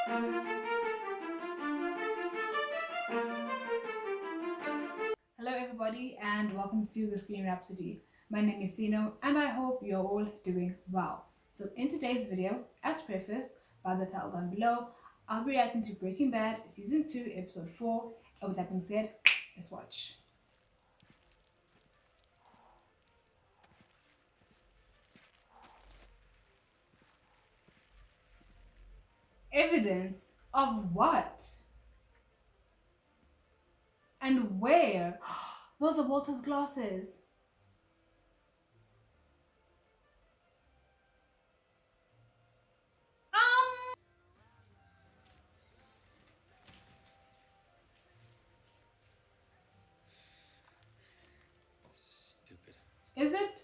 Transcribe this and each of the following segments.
Hello everybody and welcome to the Screen Rhapsody. My name is Sino and I hope you're all doing well. So in today's video, as prefaced by the title down below, I'll be reacting to Breaking Bad Season 2 Episode 4, and with that being said, let's watch. Evidence of what? And where? Those are Walter's glasses. This is stupid. Is it?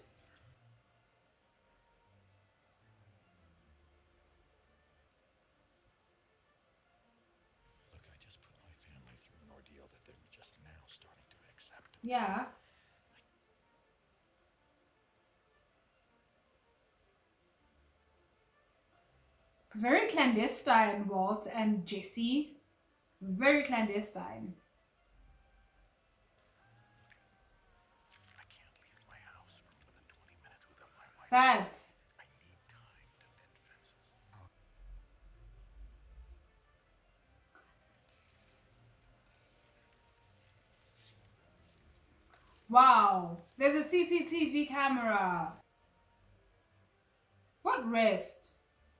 Look, I just put my family through an ordeal that they're just now starting to accept. Yeah. Very clandestine, Walt and Jesse. Very clandestine. I can't leave my house for more than 20 minutes without my wife. Facts. I need time to mend fences. Wow, there's a CCTV camera. What rest?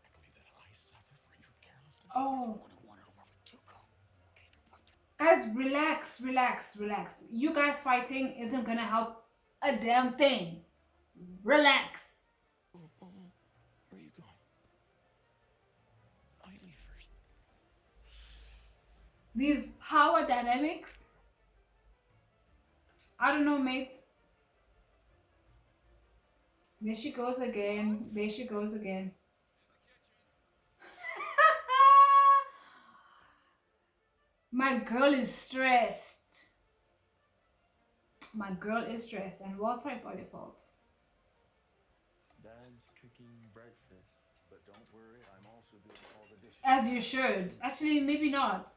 I believe that I suffer for your carelessness. Oh. One who wanted to work with Tuco. Gave her what to... Guys, relax. You guys fighting isn't gonna help a damn thing. Relax. Where are you going? I leave first. These power dynamics. I don't know, mate. There she goes again. There she goes again. My girl is stressed. My girl is stressed, and Walter, it's all your fault. Dad's cooking breakfast, but don't worry, I'm also doing all the dishes. As you should. Actually, maybe not.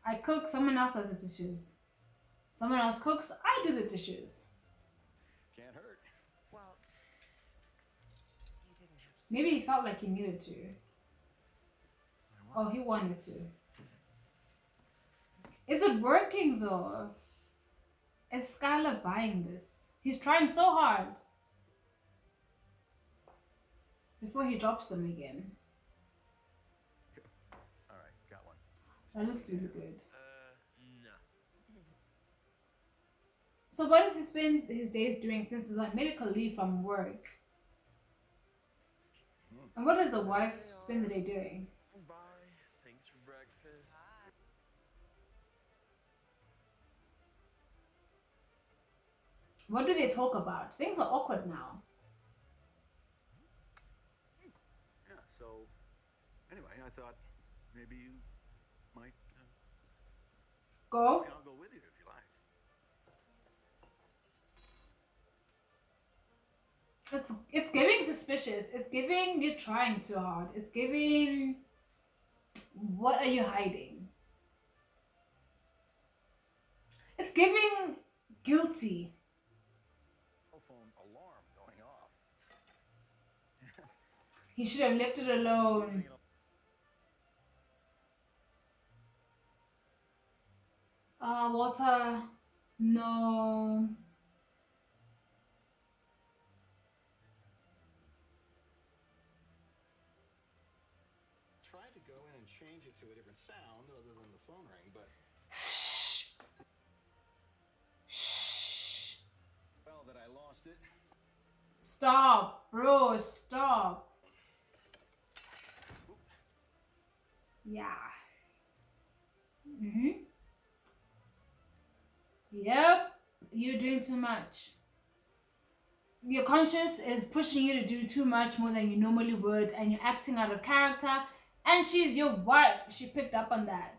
I cook, someone else does the dishes. Someone else cooks, I do the dishes. Can't hurt. Walt, you didn't have to. Maybe he felt like he needed to. Oh, he wanted to. Is it working though? Is Skylar buying this? He's trying so hard. Before he drops them again. All right, got one. That looks really good. No. So what does he spend his days doing since he's on medical leave from work? And what does the wife spend the day doing? Bye. Thanks for breakfast. What do they talk about? Things are awkward now. Yeah, so anyway, I thought maybe you might. Go. I'll go with you if you like. It's giving suspicious. It's giving you're trying too hard. It's giving what are you hiding? It's giving guilty. Cell phone alarm going off. Yes. He should have left it alone. Walter. No. Tried to go in and change it to a different sound other than the phone ring, but well, that I lost it. Stop, bro, stop. Yeah. Yep, you're doing too much. Your conscience is pushing you to do too much more than you normally would, and you're acting out of character, and she's your wife. She picked up on that.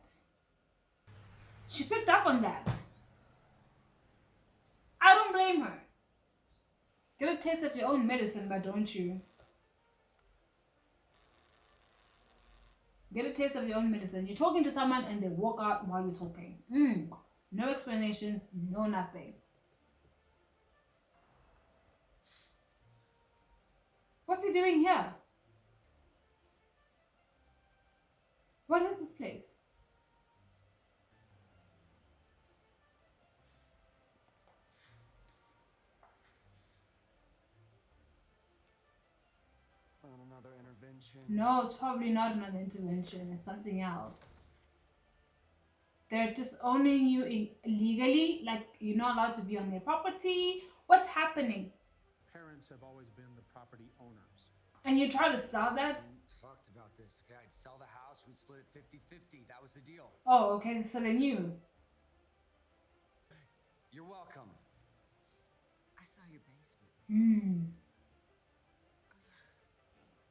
She picked up on that. I don't blame her. Get a taste of your own medicine, but don't you? Get a taste of your own medicine. You're talking to someone and they walk out while you're talking. No explanations, no nothing. What's he doing here? What is this place? Another intervention. No, it's probably not another intervention. It's something else. They're disowning you illegally, like you're not allowed to be on their property. What's happening? Parents have always been the property owners. And you try to sell that? We talked about this. Okay, I'd sell the house. We'd split it 50-50. That was the deal. Oh, okay, so they knew. You're welcome. I saw your basement.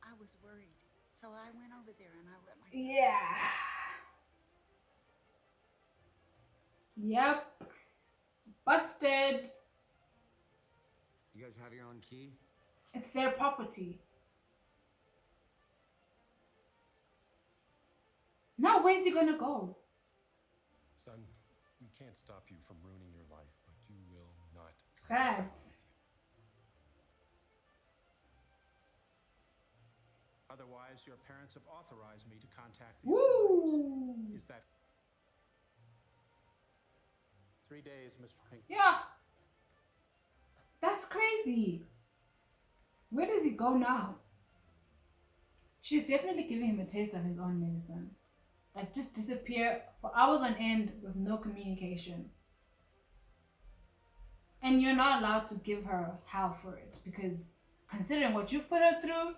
I was worried, so I went over there and I let myself. Yeah. Yep. Busted. You guys have your own key? It's their property. Now where's he gonna go? Son, we can't stop you from ruining your life, but you will not. Facts. Otherwise, your parents have authorized me to contact the authorities. Woo! Is that 3 days, Mr. Pink? Yeah. That's crazy. Where does he go now? She's definitely giving him a taste of his own medicine. Like, just disappear for hours on end with no communication. And you're not allowed to give her hell for it, because considering what you've put her through,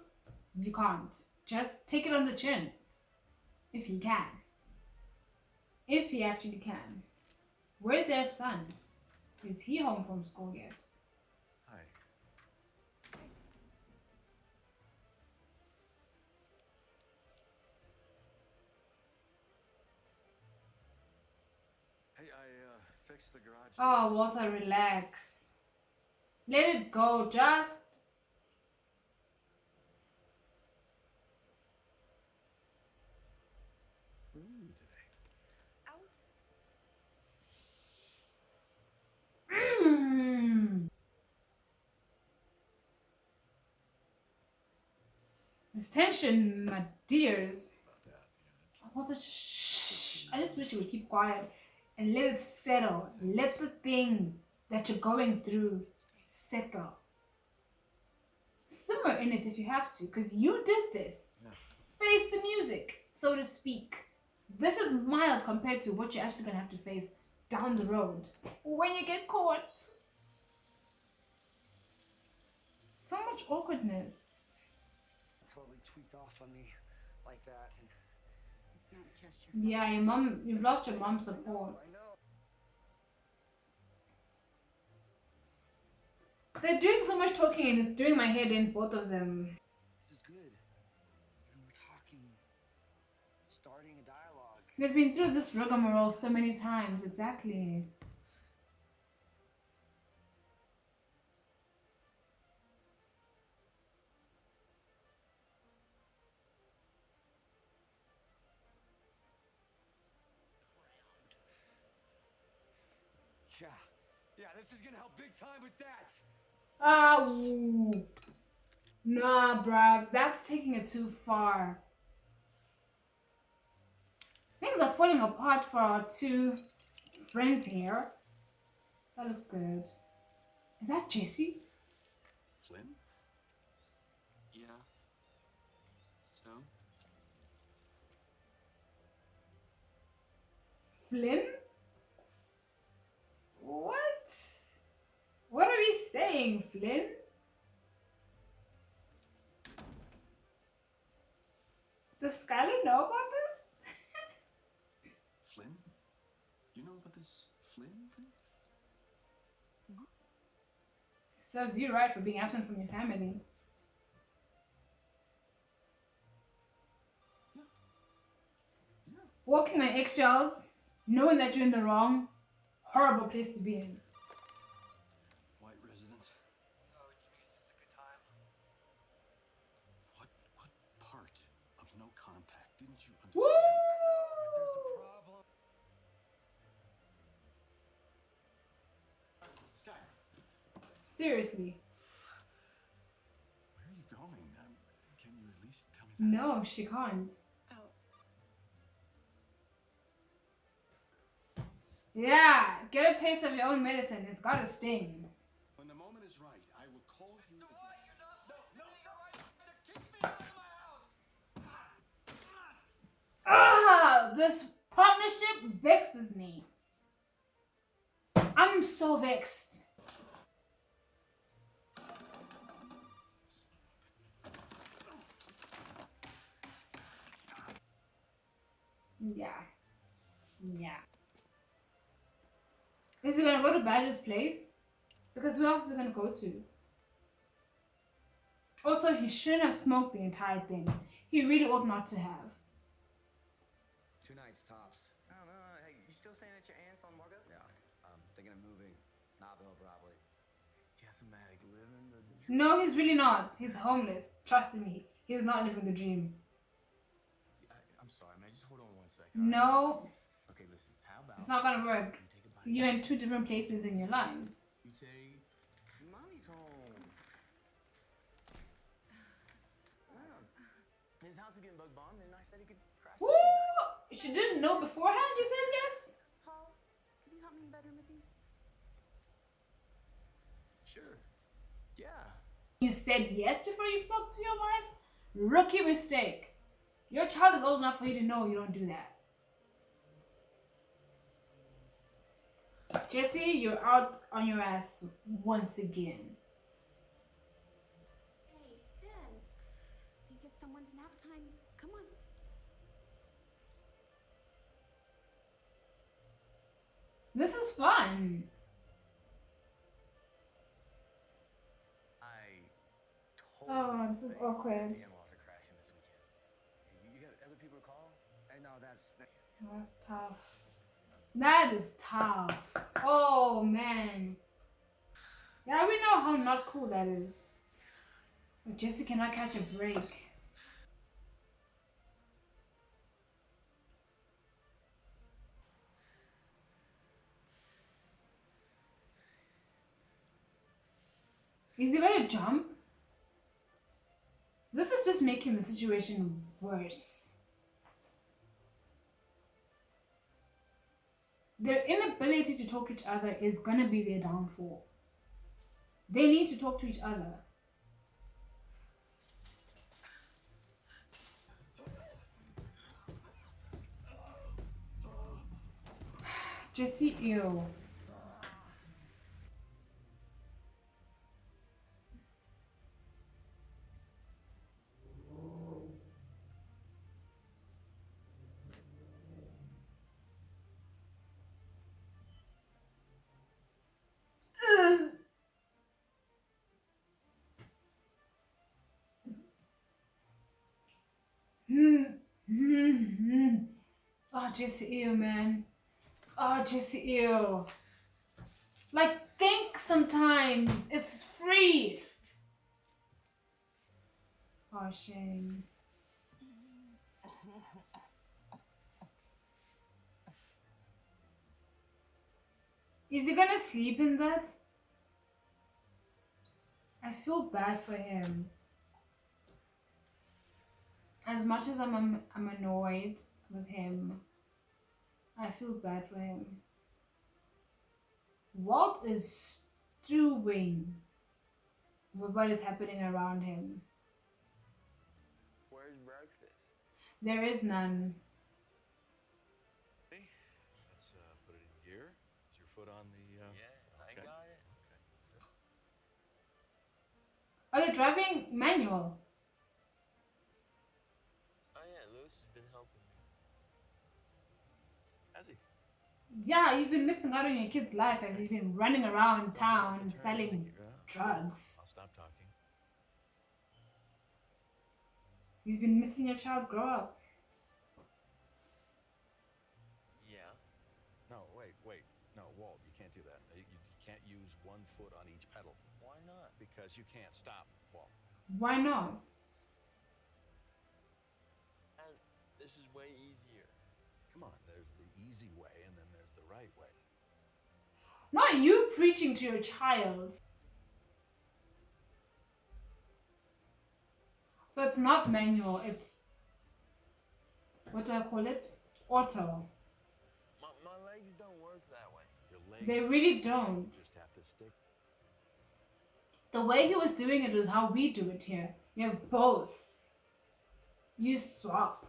you can't. Just take it on the chin. If he can. If he actually can. Where's their son? Is he home from school yet? Hi. Hey, I fixed the garage Oh, door. Walter, relax. Let it go, just. Where were you today? Mm. This tension, my dears. About that. Yeah, Walter, shh. I just wish you would keep quiet and let it settle. Let the thing that you're going through settle. Simmer in it if you have to, because you did this. Yeah. Face the music, so to speak. This is mild compared to what you're actually going to have to face down the road when you get caught. So much awkwardness. Totally tweaked off on me like that. And It's not just your fault. Yeah, your mom, you've lost your mom's support. I know. They're doing so much talking and it's doing my head in, both of them. This is good. We're talking. Starting a dialogue. They've been through this rigmarole so many times, exactly. Yeah, this is gonna help big time with that. Oh, nah, bruh, that's taking it too far. Things are falling apart for our two friends here. That looks good. Is that Jesse? Flynn? Yeah. So? Flynn? What? What are we saying, Flynn? Does Skylar know about this? Flynn? You know about this Flynn thing? Serves you right for being absent from your family. Yeah. Walking on eggshells, knowing that you're in the wrong, horrible place to be in. White residence. Oh, it's me. Is this a good time? What part of no contact contact. Didn't you Woo! understand? There's a problem. Sky, Seriously. Where are you going? Can you at least tell me that? No, she can't. Oh, Yeah, get a taste of your own medicine. It's gotta sting. when the moment is right, I will call you. Mr. White, you're not listening. You're right to kick me out of my house. Ah, this partnership vexes me. I'm so vexed. Yeah. Yeah. Is he gonna go to Badger's place? Because who else is he gonna go to? Also, he shouldn't have smoked the entire thing. He really ought not to have. 2 nights tops. I don't know. Hey, you still staying at your aunt's on Margo? Yeah. I'm thinking of moving. Nobbin probably. Jessimatic living the dream. No, he's really not. He's homeless. Trust me. He's not living the dream. I'm sorry, man. Just hold on 1 second. No, Okay, listen. How about it's not gonna work. you take a bite? You're in 2 different places in your lives. You take. Mommy's home. Yeah. His house is getting bug bombed, and I said he could crash. Woo! She didn't know beforehand. You said yes. Paul, can you help me in the bedroom with these? Sure. Yeah. You said yes before you spoke to your wife. Rookie mistake. Your child is old enough for you to know you don't do that. Jesse, you're out on your ass once again. Hey, Ben. Think it's someone's nap time. Come on. This is fun. I told Oh, his this is face awkward. that the in-laws are crashing this weekend. You got other people to call? Hey, no, that's. That's tough. That is tough. Oh man. Yeah, we know how not cool that is. But Jesse cannot catch a break. Is he gonna jump? This is just making the situation worse. Their inability to talk to each other is gonna be their downfall. They need to talk to each other. Jesse, ew. Oh, Jesse, ew, man. Oh, Jesse, ew. Like, think sometimes. It's free. Oh, shame. Is he gonna sleep in that? I feel bad for him. As much as I'm annoyed with him, I feel bad for him. Walt is stewing with what is happening around him. Where's breakfast? There is none. Hey, let's put it in gear. Is your foot on the? I okay. got it. Are they driving manual? Oh yeah, Lewis has been helping me. Has he? Yeah, you've been missing out on your kid's life as you've been running around town Turn, selling yeah. drugs. I'll stop talking. You've been missing your child grow up. Yeah. No, wait. No, Walt, you can't do that. You can't use one foot on each pedal. Why not? Because you can't stop, Walt. Why not? This is way easier. Come on, there's the easy way and then there's the right way. Not you preaching to your child. So it's not manual, it's, what do I call it? Auto. My legs don't work that way. Your legs They really don't. just have to stick. The way he was doing it is how we do it here. You have both. You swap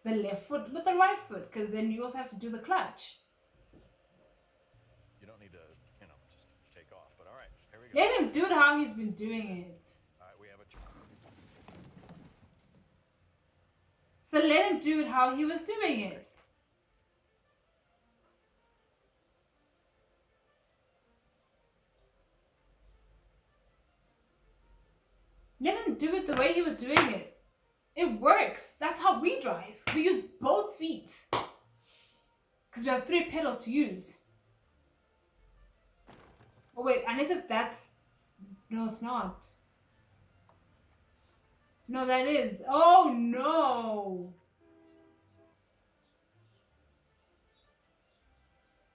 the left foot with the right foot, because then you also have to do the clutch. You don't need to, just take off. But all right, here we go. Let him do it how he's been doing it. All right, we have a. So let him do it how he was doing it. Let him do it the way he was doing it. It works. That's how we drive. We use both feet. Because we have 3 pedals to use. Oh wait, unless if that's... No, it's not. No, that is. Oh no!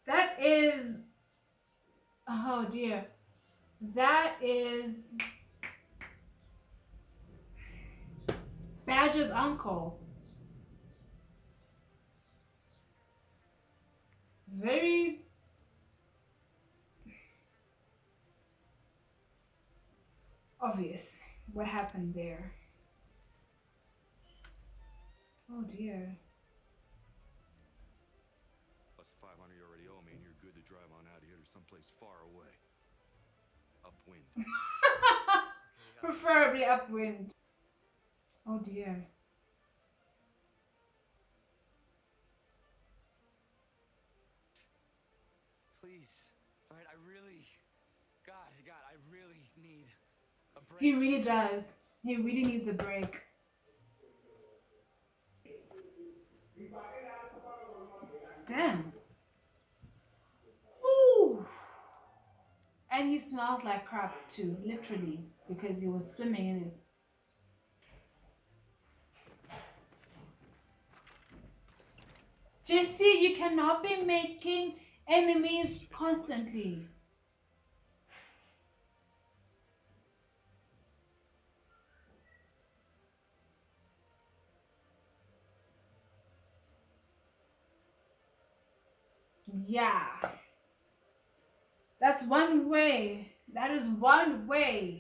That is... Oh dear. That is... Badger's uncle. Very obvious what happened there. Oh dear. Plus the 500 you already owe me, and you're good to drive on out of here to someplace far away. Upwind. Preferably upwind. Oh dear. Please. All right, I really... God, I really need a break. He really does. He really needs a break. Damn. Woo. And he smells like crap too, literally, because he was swimming in it. Jesse, you cannot be making enemies constantly. Yeah. That's one way. That is one way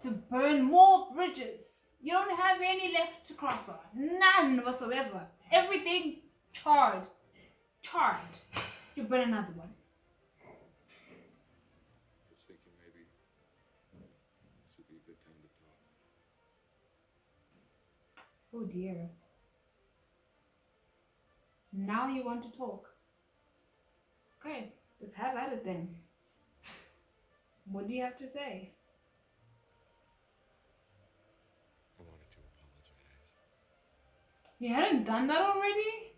to burn more bridges. You don't have any left to cross on. None whatsoever. Everything charred. Charred. You burn another one. I was thinking maybe this would be a good time to talk. Oh dear. Now you want to talk. Okay, let's have at it then. What do you have to say? I wanted to apologize. You hadn't done that already?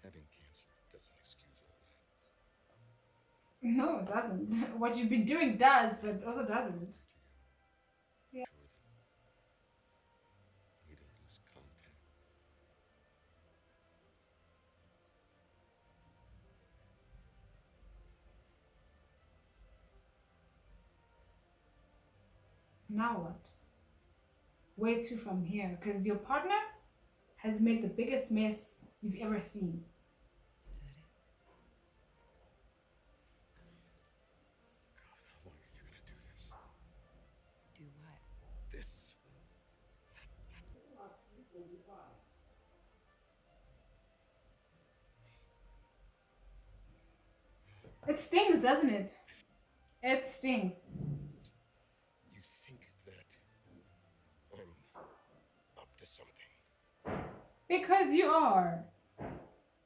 Having cancer doesn't excuse all that. No, it doesn't. What you've been doing does, but also doesn't. Yeah. Sure that we don't lose contact. Now what? Where to from here? Because your partner has made the biggest mess you've ever seen. God, how long are you gonna do this? Do what? This. It stings, doesn't it? It stings. You think that I'm up to something? Because you are.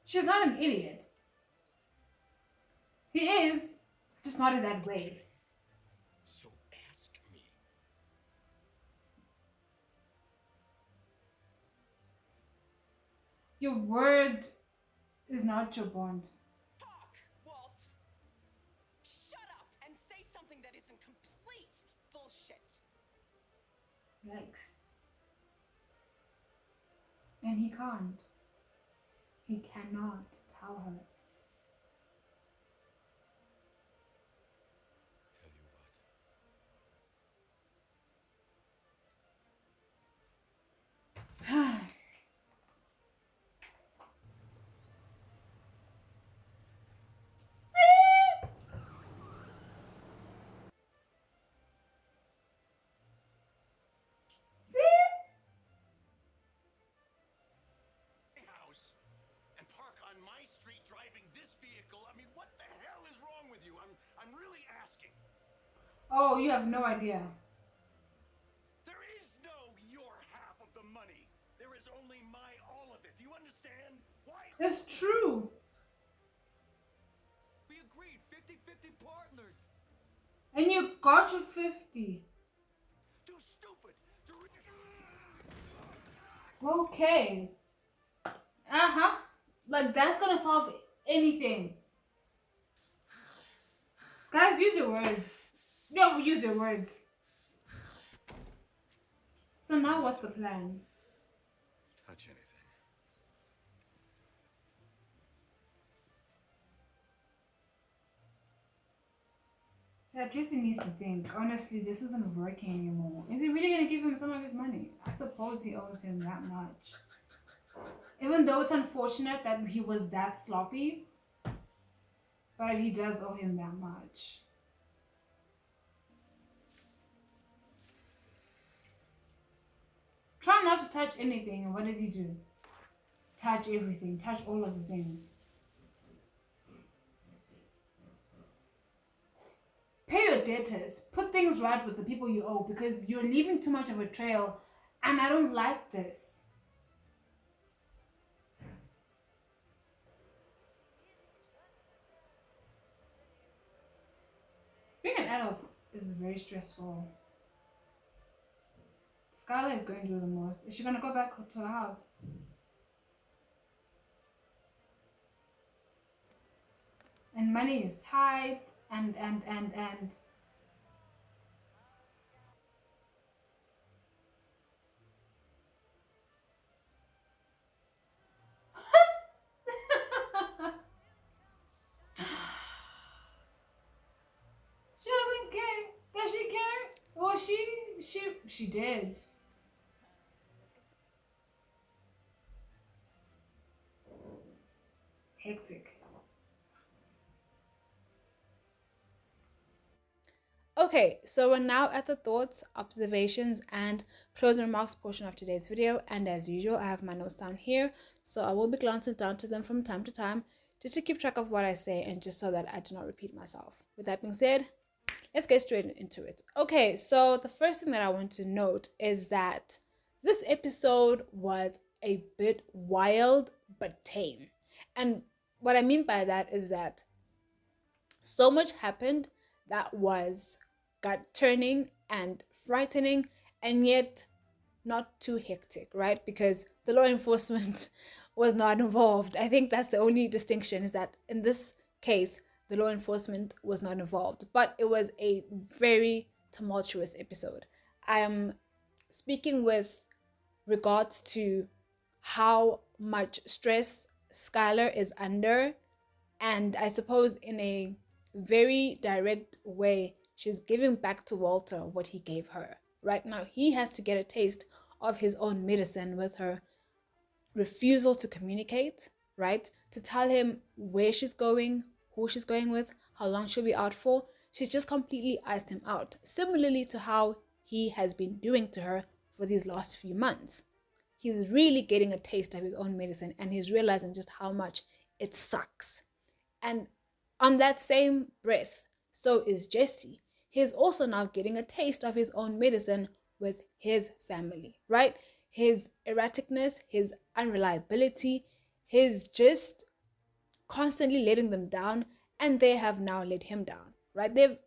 She's not an idiot. He is, just not in that way. So ask me. Your word is not your bond. Talk, Walt! Shut up and say something that isn't complete bullshit. Yikes. And he can't. He cannot tell her. Tell you what. House and park on my street driving this vehicle. I mean, what the hell is wrong with you? I'm really asking. Oh, you have no idea. There is no your half of the money. There is only my all of it. Do you understand? Why? It's true. We agreed 50-50 partners. And you got your 50. Too stupid. Okay. Uh-huh. Like, that's gonna solve anything. Guys, use your words. No, use your words. So now what's the plan? Touch anything. Yeah, Jesse needs to think. Honestly, this isn't working anymore. Is he really gonna give him some of his money? I suppose he owes him that much. Even though it's unfortunate that he was that sloppy, but he does owe him that much. Try not to touch anything, and what does he do? Touch everything, touch all of the things. Pay your debtors, put things right with the people you owe, because you're leaving too much of a trail, and I don't like this. Being an adult is very stressful. Skylar is going through the most. Is she gonna go back to her house? And money is tight, and she doesn't care. Does she care? Well, she did. Hectic. Okay, so we're now at the thoughts, observations, and closing remarks portion of today's video. And as usual, I have my notes down here, so I will be glancing down to them from time to time just to keep track of what I say and just so that I do not repeat myself. With that being said, let's get straight into it. Okay, so the first thing that I want to note is that this episode was a bit wild but tame. And what I mean by that is that so much happened that was gut-turning and frightening, and yet not too hectic, right? Because the law enforcement was not involved. I think that's the only distinction, is that in this case, the law enforcement was not involved. But it was a very tumultuous episode. I am speaking with regards to how much stress Skylar is under, and I suppose in a very direct way, she's giving back to Walter what he gave her. Right now, he has to get a taste of his own medicine with her refusal to communicate, right? To tell him where she's going, who she's going with, how long she'll be out for. She's just completely iced him out, similarly to how he has been doing to her for these last few months. He's really getting a taste of his own medicine, and he's realizing just how much it sucks. And on that same breath, so is Jesse. He's also now getting a taste of his own medicine with his family, right? His erraticness, his unreliability, his just constantly letting them down, and they have now let him down, right? They've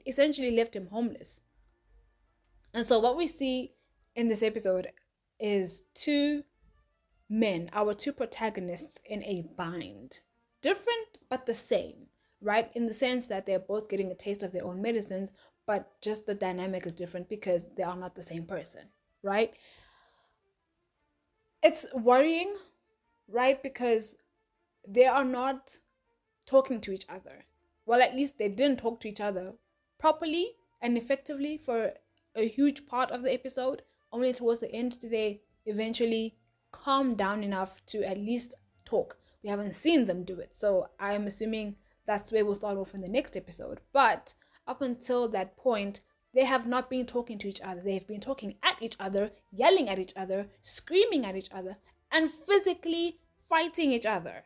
essentially left him homeless. And so what we see in this episode is two men, our two protagonists, in a bind. Different, but the same, right? In the sense that they're both getting a taste of their own medicines, but just the dynamic is different because they are not the same person, right? It's worrying, right? Because they are not talking to each other. Well, at least they didn't talk to each other properly and effectively for a huge part of the episode. Only towards the end did they eventually calm down enough to at least talk. We haven't seen them do it, so I'm assuming that's where we'll start off in the next episode. But up until that point, they have not been talking to each other. They have been talking at each other, yelling at each other, screaming at each other, and physically fighting each other.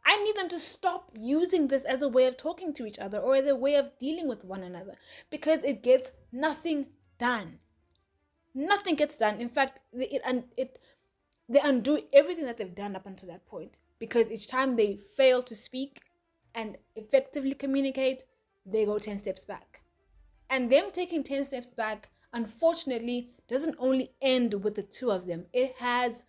I need them to stop using this as a way of talking to each other or as a way of dealing with one another, because it gets nothing done. Nothing gets done. In fact, they undo everything that they've done up until that point, because each time they fail to speak and effectively communicate, they go 10 steps back. And them taking 10 steps back, unfortunately, doesn't only end with the two of them. It has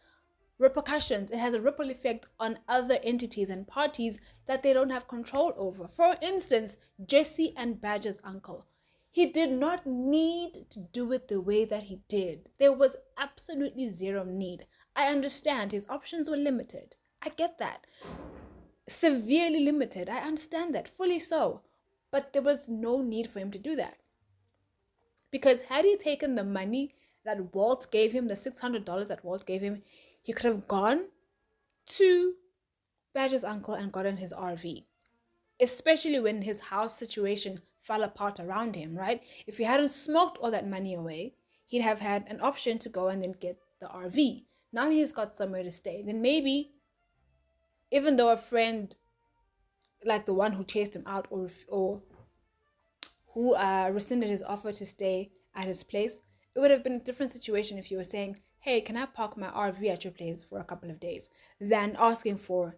repercussions. It has a ripple effect on other entities and parties that they don't have control over. For instance, Jesse and Badger's uncle. He did not need to do it the way that he did. There was absolutely zero need. I understand his options were limited. I get that. Severely limited. I understand that, fully so. But there was no need for him to do that. Because had he taken the money that Walt gave him, the $600 that Walt gave him, he could have gone to Badger's uncle and gotten his RV. Especially when his house situation fell apart around him, right? If he hadn't smoked all that money away, he'd have had an option to go and then get the RV. Now he's got somewhere to stay. Then maybe, even though a friend like the one who chased him out or who rescinded his offer to stay at his place, it would have been a different situation if you were saying, hey, can I park my RV at your place for a couple of days, than asking for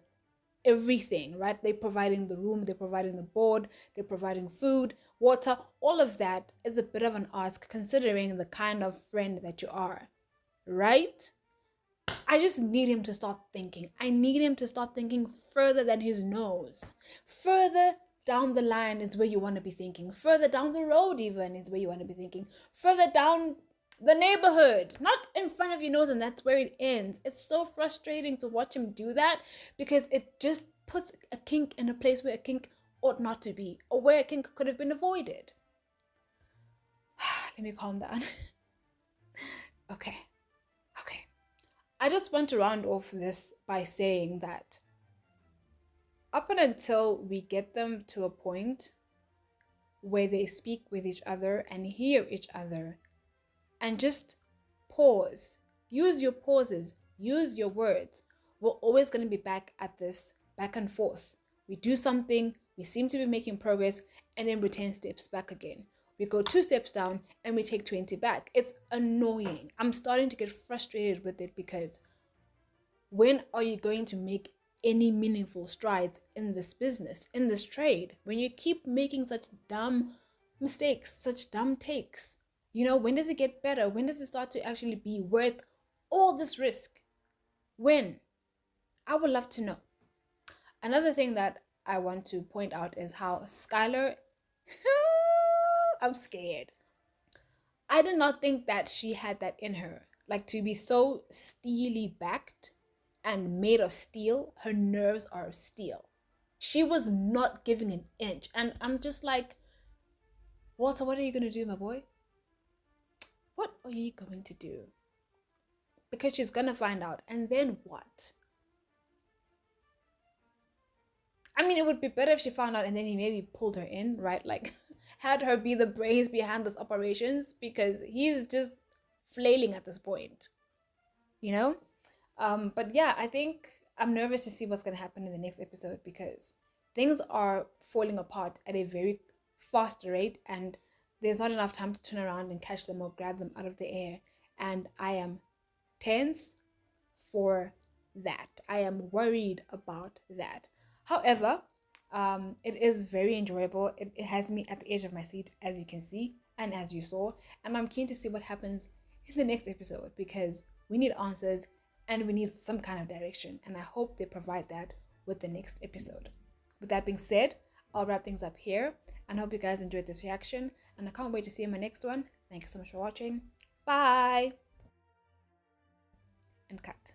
everything, right? They're providing the room, they're providing the board, they're providing food, water. All of that is a bit of an ask considering the kind of friend that you are, right? I just need him to start thinking. I need him to start thinking further than his nose. Further down the line is where you want to be thinking. Further down the road even is where you want to be thinking. Further down the neighborhood, not in front of your nose, and that's where it ends. It's so frustrating to watch him do that, because it just puts a kink in a place where a kink ought not to be, or where a kink could have been avoided. Let me calm down. Okay. I just want to round off this by saying that up until we get them to a point where they speak with each other and hear each other, and just pause. Use your pauses. Use your words. We're always going to be back at this back and forth. We do something, we seem to be making progress, and then we're 10 steps back again. We go 2 steps down and we take 20 back. It's annoying. I'm starting to get frustrated with it, because when are you going to make any meaningful strides in this business, in this trade, when you keep making such dumb mistakes, such dumb takes? You know, when does it get better? When does it start to actually be worth all this risk? When? I would love to know. Another thing that I want to point out is how Skylar, I'm scared. I did not think that she had that in her. Like, to be so steely backed and made of steel. Her nerves are of steel. She was not giving an inch. And I'm just like, Walter, what are you going to do, my boy? What are you going to do? Because she's going to find out. And then what? I mean, it would be better if she found out and then he maybe pulled her in, right? Like, had her be the brains behind this operations, because he's just flailing at this point, you know? But yeah, I think I'm nervous to see what's going to happen in the next episode, because things are falling apart at a very faster rate, and there's not enough time to turn around and catch them or grab them out of the air. And I am tense for that. I am worried about that. However, it is very enjoyable. It has me at the edge of my seat, as you can see and as you saw. And I'm keen to see what happens in the next episode, because we need answers and we need some kind of direction. And I hope they provide that with the next episode. With that being said, I'll wrap things up here, and I hope you guys enjoyed this reaction, and I can't wait to see you in my next one. Thank you so much for watching. Bye! and cut.